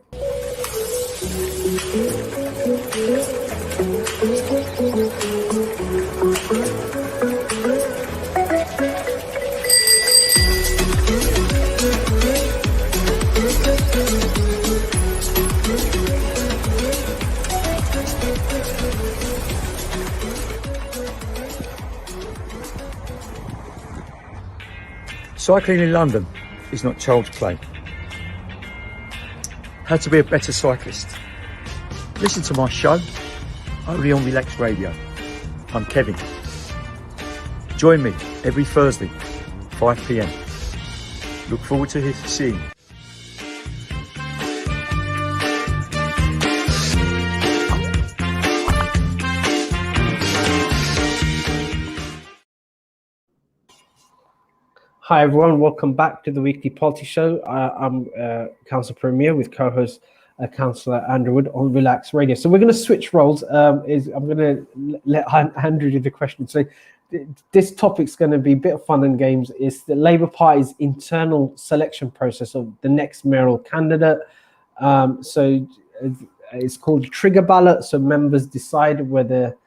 Cycling in London is not child's play. How to be a better cyclist. Listen to my show, only on Relax Radio. I'm Kevin. Join me every Thursday, 5 p.m. Look forward to seeing you. Hi everyone, welcome back to the Weekly Politics Show. I'm Councillor Premier with co-host Councillor Andrew Wood on Relax Radio. So we're going to switch roles. I'm going to let Andrew do the question. So this topic's going to be a bit of fun and games. It's the Labour Party's internal selection process of the next mayoral candidate. So it's called trigger ballot. So members decide whether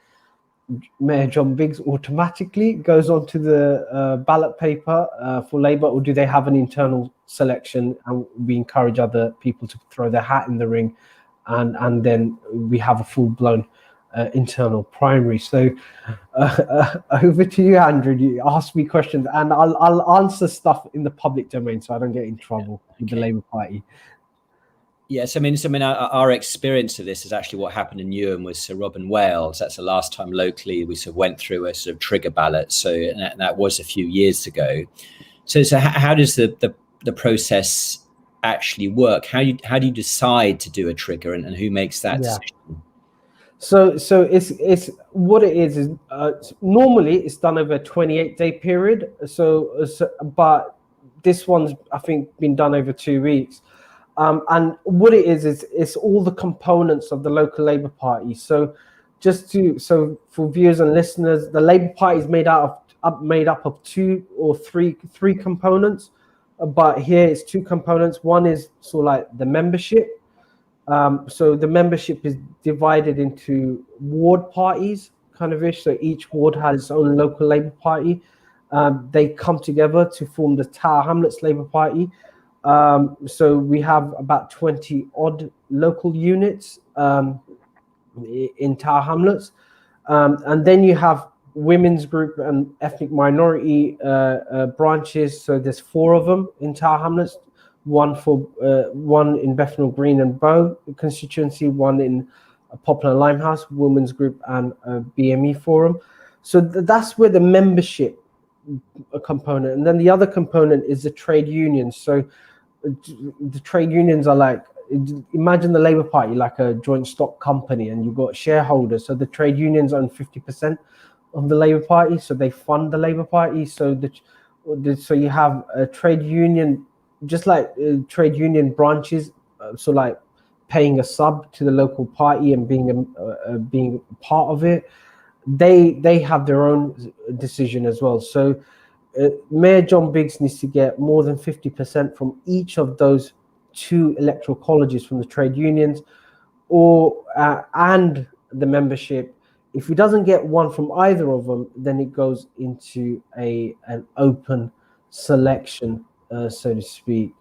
Mayor John Biggs automatically goes onto the ballot paper for Labour, or do they have an internal selection and we encourage other people to throw their hat in the ring, and then we have a full-blown internal primary? So over to you, Andrew. You ask me questions and I'll answer stuff in the public domain so I don't get in trouble with the Labour Party. Yes, I mean, our experience of this is actually what happened in Newham with Sir Robin Wales. That's the last time locally we sort of went through a sort of trigger ballot. So that was a few years ago. So how does the process actually work? How do you decide to do a trigger, and who makes that decision? So it's what it is normally it's done over a 28-day period. So but this one's, I think, been done over 2 weeks. And what it is it's all the components of the local Labour Party. So so for viewers and listeners, the Labour Party is made up of two or three components, but here it's two components. One is sort of like the membership. So the membership is divided into ward parties, kind of ish. So each ward has its own local Labour Party. They come together to form the Tower Hamlets Labour Party. So we have about 20 odd local units in Tower Hamlets, and then you have women's group and ethnic minority branches. So there's 4 of them in Tower Hamlets. One in Bethnal Green and Bow constituency, one in Poplar and Limehouse women's group, and BME forum. So that's where the membership component, and then the other component is the trade unions. So the trade unions are like, imagine the Labour Party like a joint stock company, and you've got shareholders. So the trade unions own 50% of the Labour Party, so they fund the Labour Party. So so you have a trade union, just like trade union branches, so like paying a sub to the local party and being part of it. They have their own decision as well. So Mayor John Biggs needs to get more than 50% from each of those 2 electoral colleges from the trade unions, or and the membership. If he doesn't get one from either of them, then it goes into an open selection, so to speak.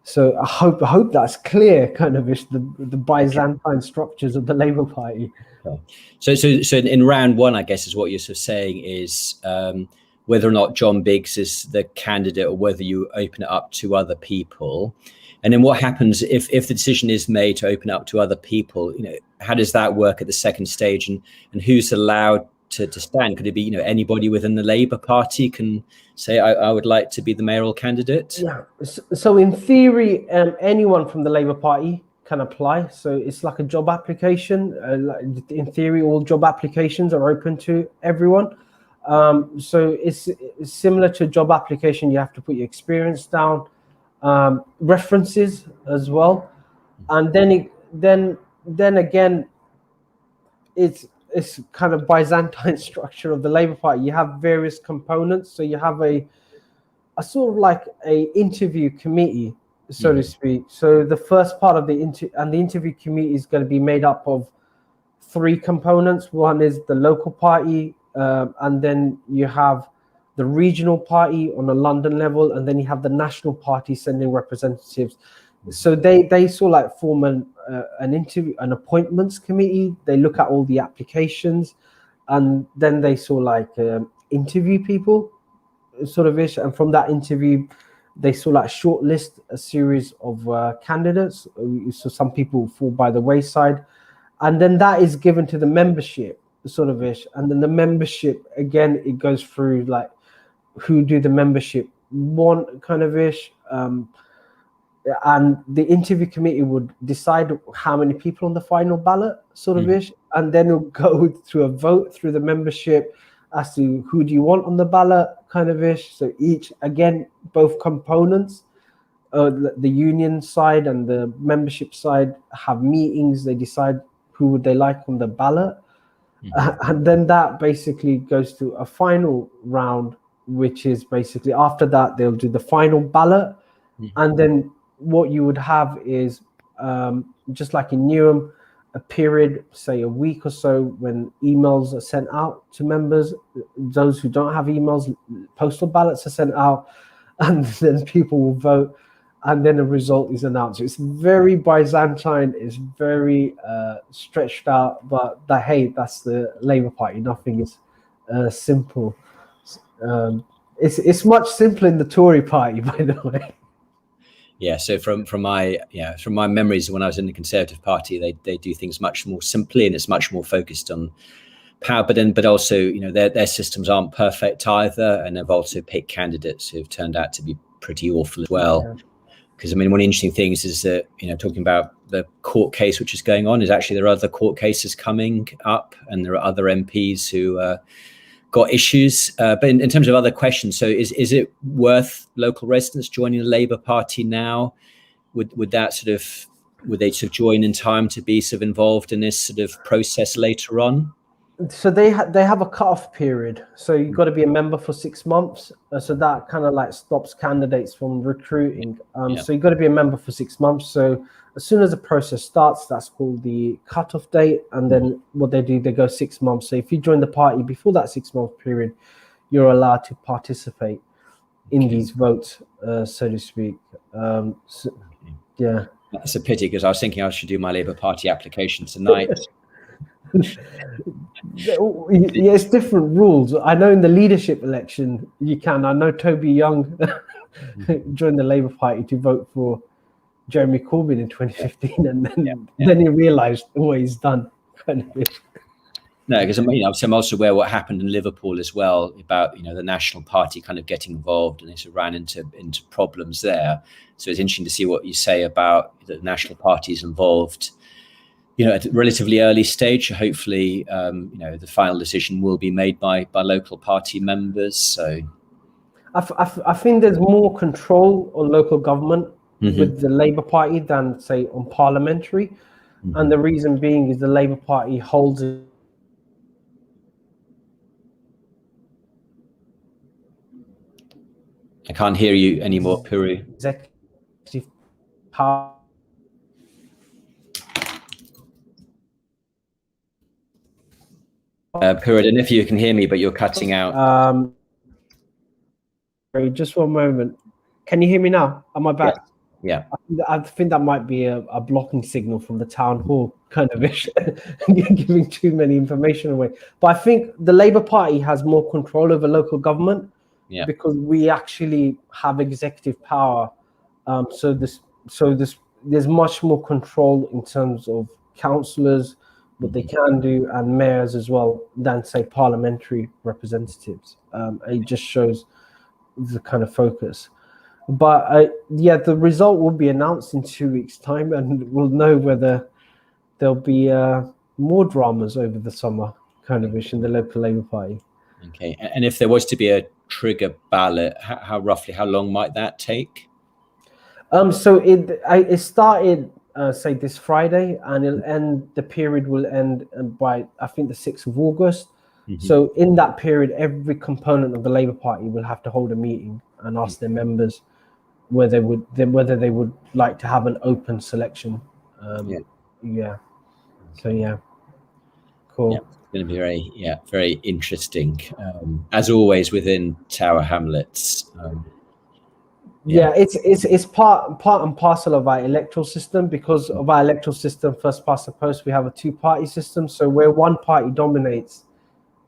So I hope that's clear, kind of the Byzantine structures of the Labour Party. So in round 1, I guess, is what you're sort of saying is whether or not John Biggs is the candidate, or whether you open it up to other people. And then what happens if the decision is made to open up to other people? How does that work at the second stage, and who's allowed to stand? Could it be anybody within the Labour Party can say I would like to be the mayoral candidate? Yeah. So in theory, anyone from the Labour Party can apply. So it's like a job application. In theory, all job applications are open to everyone. So it's similar to a job application. You have to put your experience down, references as well, and then again, it's kind of Byzantine structure of the Labour Party. You have various components. So you have a sort of like a interview committee, so to speak. So the first part of the interview committee is going to be made up of 3 components. One is the local party, and then you have the regional party on a London level, and then you have the national party sending representatives. So they sort of like form an appointments committee. They look at all the applications, and then they sort of like interview people, sort of ish. And from that interview, they sort of like shortlist a series of candidates. So some people fall by the wayside, and then that is given to the membership, sort of ish. And then the membership, again, it goes through like who do the membership want, kind of ish. And the interview committee would decide how many people on the final ballot, sort of ish, and then it'll go through a vote through the membership as to who do you want on the ballot, kind of ish. So each, again, both components, the union side and the membership side, have meetings. They decide who would they like on the ballot, and then that basically goes to a final round, which is basically after that they'll do the final ballot, and then what you would have is just like in Newham, a period, say a week or so, when emails are sent out to members. Those who don't have emails, postal ballots are sent out, and then people will vote, and then a result is announced. It's very Byzantine, it's very stretched out, but hey, that's the Labour Party. Nothing is simple. It's much simpler in the Tory Party, by the way. Yeah, so from my memories when I was in the Conservative Party, they do things much more simply, and it's much more focused on power. But also, you know, their systems aren't perfect either, and they've also picked candidates who've turned out to be pretty awful as well. Because I mean, one of the interesting things is that, you know, talking about the court case which is going on, is actually there are other court cases coming up, and there are other MPs who got issues. But in terms of other questions, so is it worth local residents joining the Labour Party now? Would they sort of join in time to be sort of involved in this sort of process later on? So they have a cut-off period. So you've got to be a member for 6 months. So that kind of like stops candidates from recruiting. So you've got to be a member for 6 months. So as soon as the process starts, that's called the cut-off date. And then what they do, they go 6 months. So if you join the party before that 6 month period, you're allowed to participate in these votes, so to speak. Yeah. That's a pity, because I was thinking I should do my Labour Party application tonight. Yeah, it's different rules. I know in the leadership election you can. I know Toby Young joined the Labour Party to vote for Jeremy Corbyn in 2015, and then he realised what he's done. No, because I mean, I'm also aware what happened in Liverpool as well, about, you know, the National Party kind of getting involved, and they sort of ran into problems there. So it's interesting to see what you say about the National Party's involved, you know, at a relatively early stage. Hopefully, you know, the final decision will be made by local party members. So I think there's more control on local government with the Labour Party than, say, on parliamentary. And the reason being is the Labour Party holds it. I can't hear you anymore, Puru. Executive power. Puru, I don't know if you can hear me, but you're cutting out. Sorry, just one moment. Can you hear me now? Am I back? Yeah. I think that might be a blocking signal from the town hall kind of issue, giving too many information away. But I think the Labour Party has more control over local government because we actually have executive power. So there's much more control in terms of councillors, what they can do, and mayors as well, than, say, parliamentary representatives. It just shows the kind of focus. But the result will be announced in 2 weeks' time, and we'll know whether there'll be more dramas over the summer, kind of ish, in the local Labour Party. Okay, and if there was to be a trigger ballot, how long might that take? So it started, say, this Friday, and it'll end. The period will end by, I think, the 6th of August. So in that period, every component of the Labour Party will have to hold a meeting and ask their members whether they would like to have an open selection. So cool. Yeah, it's going to be very interesting, as always within Tower Hamlets. It's part and parcel of our electoral system. Because of our electoral system, first past the post, we have a two-party system. So where one party dominates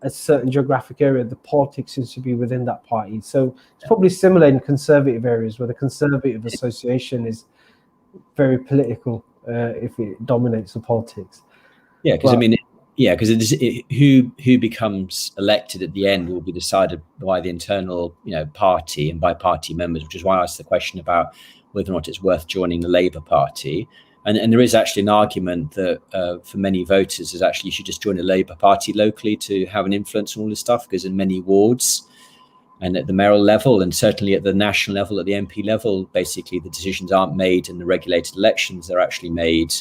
a certain geographic area, the politics seems to be within that party. So it's probably similar in conservative areas, where the Conservative Association is very political if it dominates the politics. Yeah, because who becomes elected at the end will be decided by the internal, party and by party members, which is why I asked the question about whether or not it's worth joining the Labour Party. And there is actually an argument that for many voters is actually you should just join the Labour Party locally to have an influence on all this stuff, because in many wards and at the mayoral level, and certainly at the national level, at the MP level, basically the decisions aren't made in the regulated elections. They're actually made,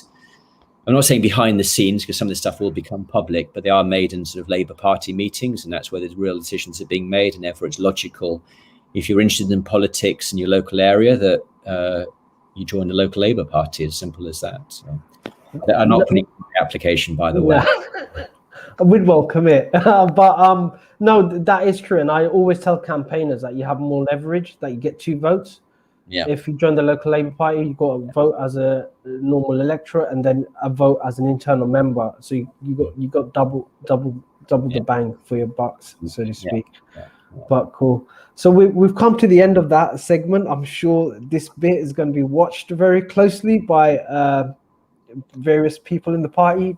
I'm not saying behind the scenes, because some of this stuff will become public, but they are made in sort of Labour Party meetings, and that's where the real decisions are being made. And therefore it's logical, if you're interested in politics in your local area, that you join the local Labour Party, as simple as that. So I'm not putting application, by the way. We'd welcome it. But no, that is true. And I always tell campaigners that you have more leverage, that you get 2 votes. Yeah. If you join the local Labour Party, you've got a vote as a normal electorate and then a vote as an internal member. So you got double the bang for your bucks, so to speak. But cool. So we've come to the end of that segment. I'm sure this bit is going to be watched very closely by various people in the party.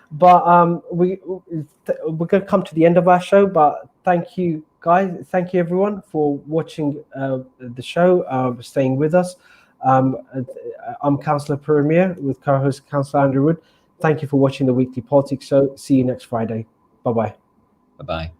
But we're going to come to the end of our show. But thank you, guys. Thank you, everyone, for watching the show, staying with us. I'm Councillor Puru with co-host Councillor Andrew Wood. Thank you for watching the Weekly Politics Show. See you next Friday. Bye-bye. Bye-bye.